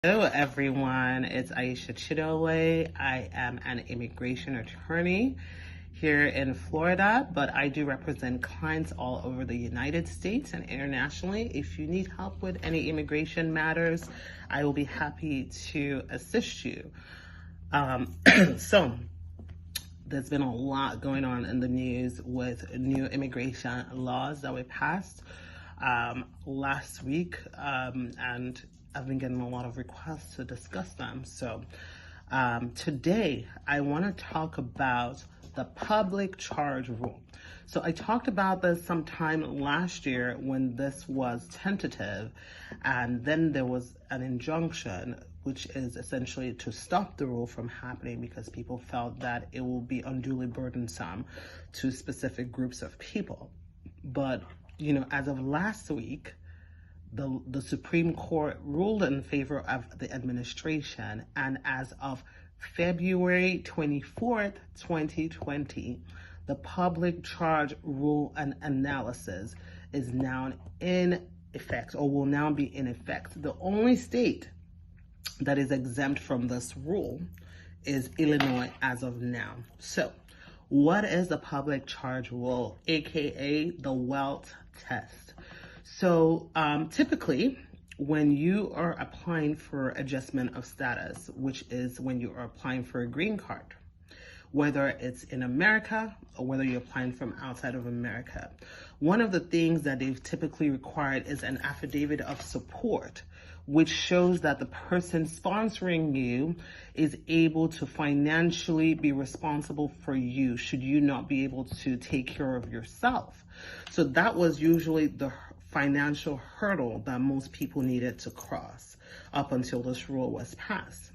Hello everyone, it's Aisha Chidowe. I am an immigration attorney here in Florida, but I do represent clients all over the United States and internationally. If you need help with any immigration matters, I will be happy to assist you. So there's been a lot going on in the news with new immigration laws that were passed last week, and I've been getting a lot of requests to discuss them. So today I want to talk about the public charge rule. So I talked about this sometime last year when this was tentative, and then there was an injunction, which is essentially to stop the rule from happening because people felt that it will be unduly burdensome to specific groups of people. But, as of last week, the Supreme Court ruled in favor of the administration, and as of February 24th, 2020, the public charge rule and analysis is now in effect, or will now be in effect. The only state that is exempt from this rule is Illinois as of now. So, what is the public charge rule, aka the wealth test? So typically, when you are applying for adjustment of status, which is when you are applying for a green card, whether it's in America or whether you're applying from outside of America, one of the things that they've typically required is an affidavit of support, which shows that the person sponsoring you is able to financially be responsible for you should you not be able to take care of yourself. So that was usually the financial hurdle that most people needed to cross up until this rule was passed.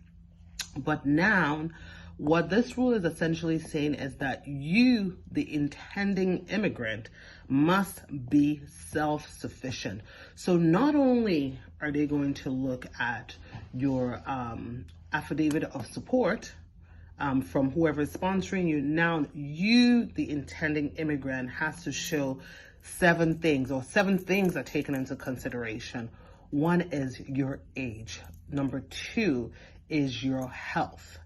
But now, what this rule is essentially saying is that you, the intending immigrant, must be self-sufficient. So not only are they going to look at your affidavit of support from whoever is sponsoring you, now you, the intending immigrant, has to show seven things are taken into consideration. One is your age. Number two is your health.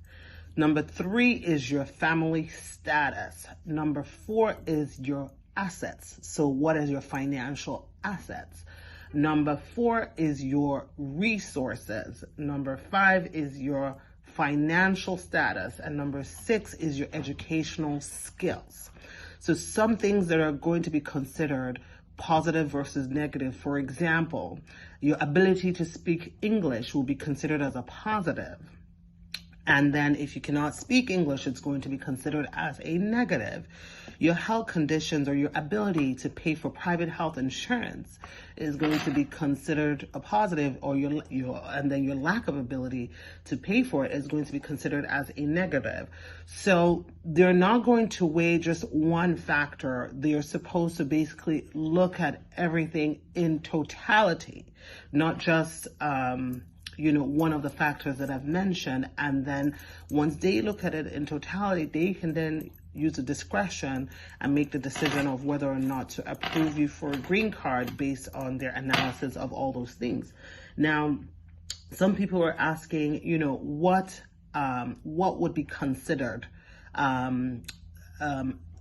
Number three is your family status. Number four is your assets. So what is your financial assets? Number four is your resources. Number five is your financial status. And number six is your educational skills. So some things that are going to be considered positive versus negative. For example, your ability to speak English will be considered as a positive. And then if you cannot speak English, it's going to be considered as a negative. Your health conditions or your ability to pay for private health insurance is going to be considered a positive, or and then your lack of ability to pay for it is going to be considered as a negative. So they're not going to weigh just one factor. They're supposed to basically look at everything in totality, not just one of the factors that I've mentioned. And then once they look at it in totality, they can then use the discretion and make the decision of whether or not to approve you for a green card based on their analysis of all those things. Now, some people are asking, what would be considered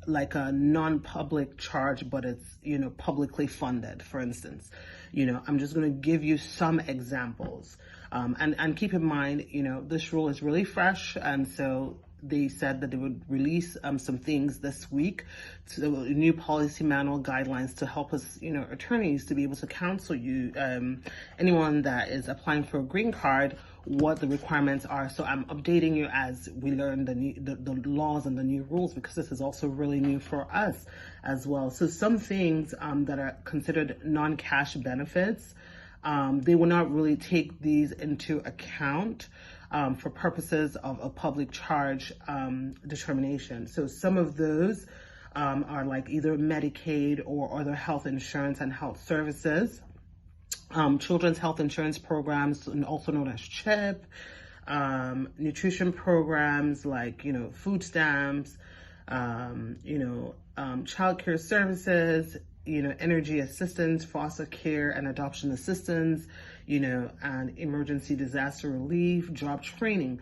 like a non-public charge, but it's, publicly funded, for instance. I'm just going to give you some examples. And keep in mind, this rule is really fresh, and so they said that they would release some things this week, so new policy manual guidelines to help us, attorneys, to be able to counsel you, anyone that is applying for a green card, what the requirements are. So I'm updating you as we learn the laws and the new rules, because this is also really new for us as well. So some things that are considered non-cash benefits, they will not really take these into account for purposes of a public charge determination. So some of those are like either Medicaid or other health insurance and health services, children's health insurance programs, also known as CHIP, nutrition programs like, food stamps, child care services, energy assistance, foster care and adoption assistance, and emergency disaster relief, job training,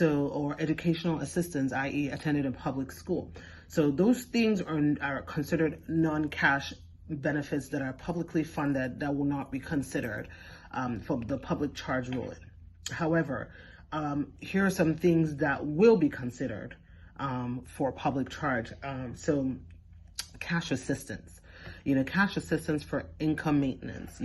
or educational assistance, i.e. attended a public school. So those things are considered non-cash benefits that are publicly funded that will not be considered for the public charge ruling. However, here are some things that will be considered for public charge. So cash assistance, cash assistance for income maintenance,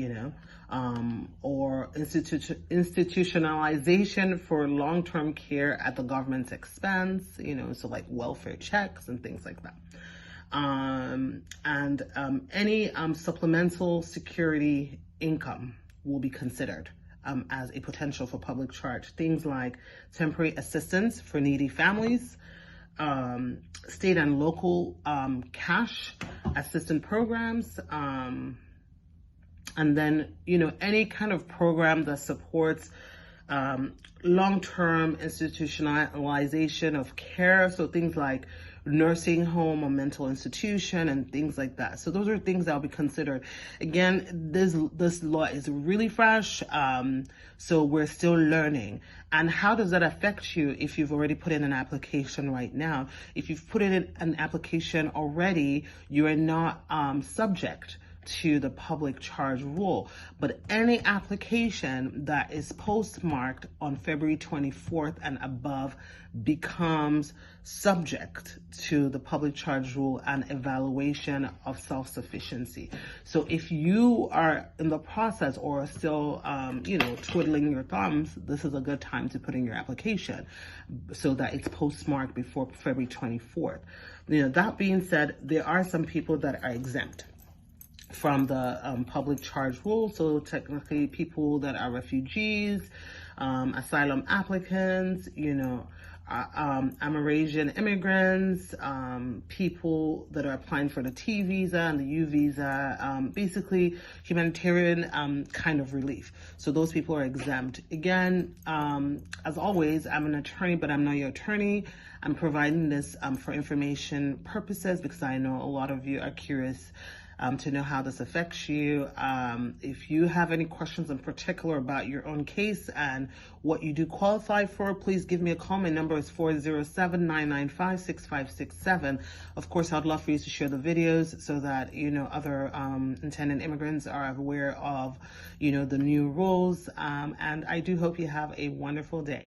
or institutionalization for long-term care at the government's expense, so like welfare checks and things like that. Any supplemental security income will be considered as a potential for public charge. Things like temporary assistance for needy families, state and local cash assistance programs, and then, any kind of program that supports long-term institutionalization of care. So things like nursing home or mental institution and things like that. So those are things that will be considered. Again, this law is really fresh, so we're still learning. And how does that affect you if you've already put in an application right now? If you've put in an application already, you are not subject to the public charge rule, but any application that is postmarked on February 24th and above becomes subject to the public charge rule and evaluation of self-sufficiency. So if you are in the process or still, twiddling your thumbs, this is a good time to put in your application so that it's postmarked before February 24th. That being said, there are some people that are exempt from the public charge rule. So technically people that are refugees, asylum applicants, Amerasian immigrants, people that are applying for the T visa and the U visa, basically humanitarian kind of relief. So those people are exempt. Again, as always, I'm an attorney, but I'm not your attorney. I'm providing this for information purposes because I know a lot of you are curious to know how this affects you. If you have any questions in particular about your own case and what you do qualify for, please give me a call. My number is 407-995-6567. Of course, I'd love for you to share the videos so that, other intended immigrants are aware of, the new rules. And I do hope you have a wonderful day.